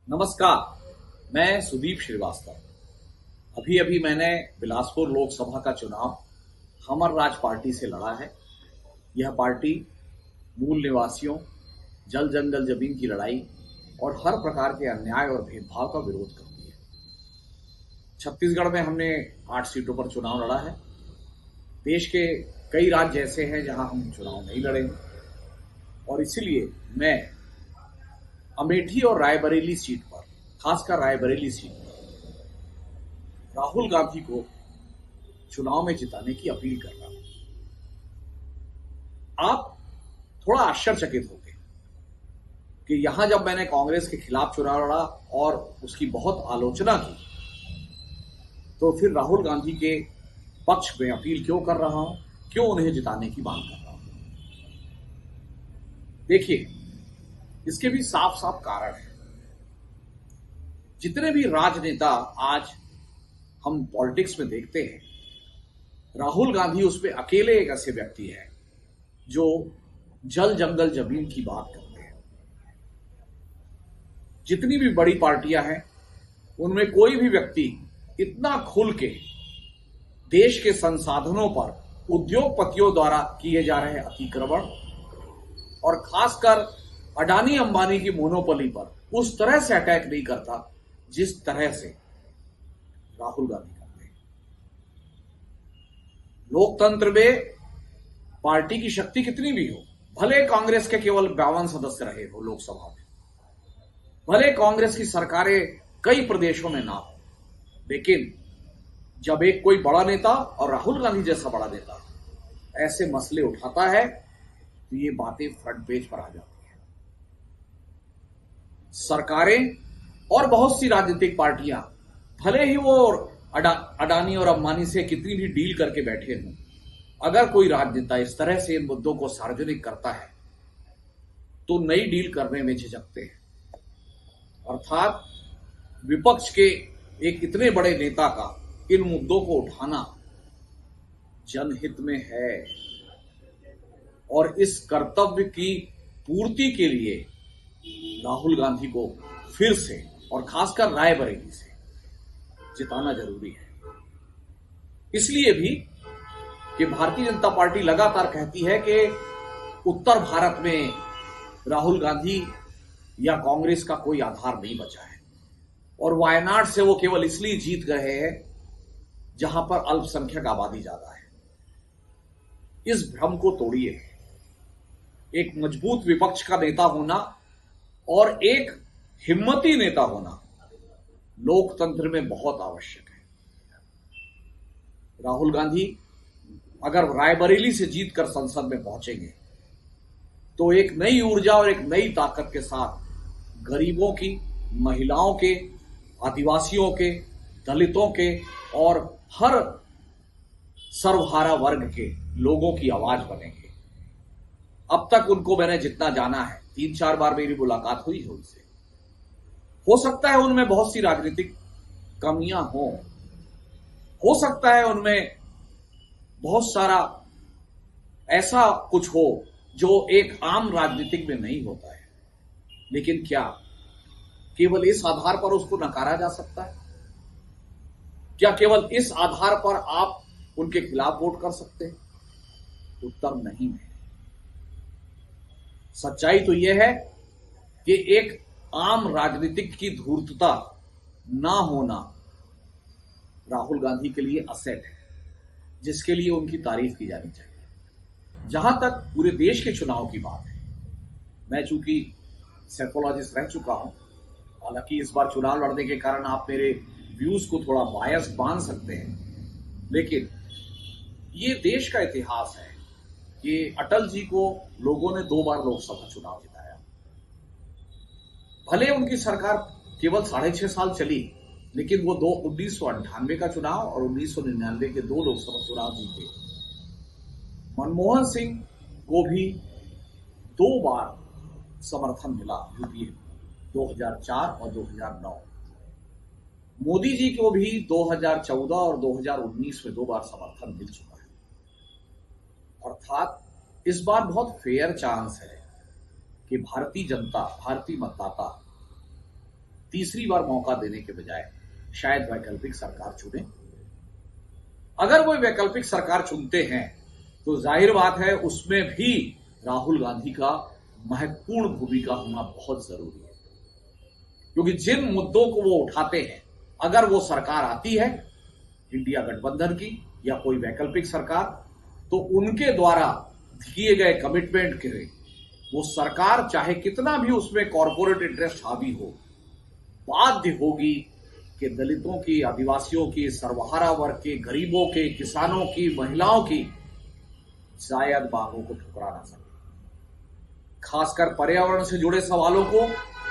नमस्कार। मैं सुदीप श्रीवास्तव। अभी अभी मैंने बिलासपुर लोकसभा का चुनाव हमर राज पार्टी से लड़ा है। यह पार्टी मूल निवासियों, जल जंगल जमीन की लड़ाई और हर प्रकार के अन्याय और भेदभाव का विरोध करती है। छत्तीसगढ़ में हमने 8 सीटों पर चुनाव लड़ा है। देश के कई राज्य ऐसे हैं जहां हम चुनाव नहीं लड़ेंगे और इसीलिए मैं अमेठी और रायबरेली सीट पर, खासकर रायबरेली सीट पर राहुल गांधी को चुनाव में जिताने की अपील कर रहा हूं। आप थोड़ा आश्चर्यचकित होंगे कि यहां जब मैंने कांग्रेस के खिलाफ चुनाव लड़ा और उसकी बहुत आलोचना की, तो फिर राहुल गांधी के पक्ष में अपील क्यों कर रहा हूं, क्यों उन्हें जिताने की मांग कर रहा हूं। देखिए, इसके भी साफ साफ कारण है। जितने भी राजनेता आज हम पॉलिटिक्स में देखते हैं, राहुल गांधी उसमें अकेले एक ऐसे व्यक्ति हैं जो जल जंगल जमीन की बात करते हैं। जितनी भी बड़ी पार्टियां हैं, उनमें कोई भी व्यक्ति इतना खुल के देश के संसाधनों पर उद्योगपतियों द्वारा किए जा रहे अतिक्रमण और खासकर अडानी अंबानी की मोनोपोली पर उस तरह से अटैक नहीं करता जिस तरह से राहुल गांधी करते हैं। लोकतंत्र में पार्टी की शक्ति कितनी भी हो, भले कांग्रेस के केवल 52 सदस्य रहे हो लोकसभा में, भले कांग्रेस की सरकारें कई प्रदेशों में ना हो, लेकिन जब एक कोई बड़ा नेता और राहुल गांधी जैसा बड़ा नेता ऐसे मसले उठाता है तो ये बातें फ्रंट पेज पर आ जाती हैं। सरकारें और बहुत सी राजनीतिक पार्टियां, भले ही वो अडानी और अंबानी से कितनी भी डील करके बैठे हों, अगर कोई राजनेता इस तरह से इन मुद्दों को सार्वजनिक करता है तो नई डील करने में झिझकते हैं। अर्थात विपक्ष के एक इतने बड़े नेता का इन मुद्दों को उठाना जनहित में है और इस कर्तव्य की पूर्ति के लिए राहुल गांधी को फिर से और खासकर रायबरेली से जिताना जरूरी है। इसलिए भी कि भारतीय जनता पार्टी लगातार कहती है कि उत्तर भारत में राहुल गांधी या कांग्रेस का कोई आधार नहीं बचा है और वायनाड से वो केवल इसलिए जीत गए हैं जहां पर अल्पसंख्यक आबादी ज्यादा है। इस भ्रम को तोड़िए। एक मजबूत विपक्ष का नेता होना और एक हिम्मती नेता होना लोकतंत्र में बहुत आवश्यक है। राहुल गांधी अगर रायबरेली से जीतकर संसद में पहुंचेंगे तो एक नई ऊर्जा और एक नई ताकत के साथ गरीबों की, महिलाओं के, आदिवासियों के, दलितों के और हर सर्वहारा वर्ग के लोगों की आवाज बनेंगे। अब तक उनको मैंने जितना जाना है, 3-4 बार मेरी मुलाकात हुई है उनसे। हो सकता है उनमें बहुत सी राजनीतिक कमियां हो सकता है उनमें बहुत सारा ऐसा कुछ हो जो एक आम राजनीतिक में नहीं होता है, लेकिन क्या केवल इस आधार पर उसको नकारा जा सकता है? क्या केवल इस आधार पर आप उनके खिलाफ वोट कर सकते हैं? उत्तर नहीं है। सच्चाई तो यह है कि एक आम राजनीतिक की धूर्तता ना होना राहुल गांधी के लिए असेट है, जिसके लिए उनकी तारीफ की जानी चाहिए। जहां तक पूरे देश के चुनाव की बात है, मैं चूंकि साइकोलॉजिस्ट रह चुका हूं, हालांकि इस बार चुनाव लड़ने के कारण आप मेरे व्यूज को थोड़ा बायस मान सकते हैं, लेकिन ये देश का इतिहास है कि अटल जी को लोगों ने 2 बार लोकसभा चुनाव जिताया। भले उनकी सरकार केवल 6.5 साल चली, लेकिन वो 1998 का चुनाव और 1999 के 2 लोकसभा चुनाव जीते। मनमोहन सिंह को भी 2 बार समर्थन मिला यूपीए, 2004 और 2009। मोदी जी को भी 2014 और 2019 में 2 बार समर्थन मिल चुका है। अर्थात इस बार बहुत फेयर चांस है कि भारतीय जनता, भारतीय मतदाता तीसरी बार मौका देने के बजाय शायद वैकल्पिक सरकार चुने। अगर वो वैकल्पिक सरकार चुनते हैं तो जाहिर बात है उसमें भी राहुल गांधी का महत्वपूर्ण भूमिका होना बहुत जरूरी है, क्योंकि जिन मुद्दों को वो उठाते हैं, अगर वो सरकार आती है इंडिया गठबंधन की या कोई वैकल्पिक सरकार, तो उनके द्वारा किए गए कमिटमेंट के वो सरकार चाहे कितना भी उसमें कॉरपोरेट इंटरेस्ट हावी हो, बाध्य होगी कि दलितों की, आदिवासियों की, सर्वहारा वर्ग के, गरीबों के, किसानों की, महिलाओं की जायद मांगों को ठुकरा ना सके। खासकर पर्यावरण से जुड़े सवालों को,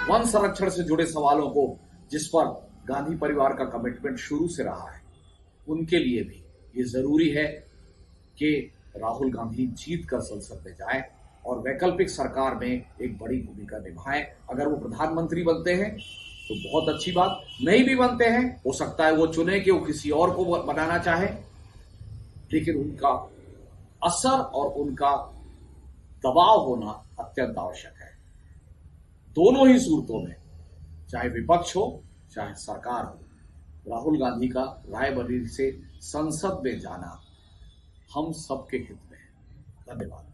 वन संरक्षण से जुड़े सवालों को, जिस पर गांधी परिवार का कमिटमेंट शुरू से रहा है, उनके लिए भी ये जरूरी है कि राहुल गांधी जीत कर संसद में जाए और वैकल्पिक सरकार में एक बड़ी भूमिका निभाएं। अगर वो प्रधानमंत्री बनते हैं तो बहुत अच्छी बात, नहीं भी बनते हैं हो सकता है वो चुने कि वो किसी और को बनाना चाहे, लेकिन उनका असर और उनका दबाव होना अत्यंत आवश्यक है। दोनों ही सूरतों में, चाहे विपक्ष हो चाहे सरकार हो, राहुल गांधी का रायबरेली से संसद में जाना हम सबके हित में है। धन्यवाद।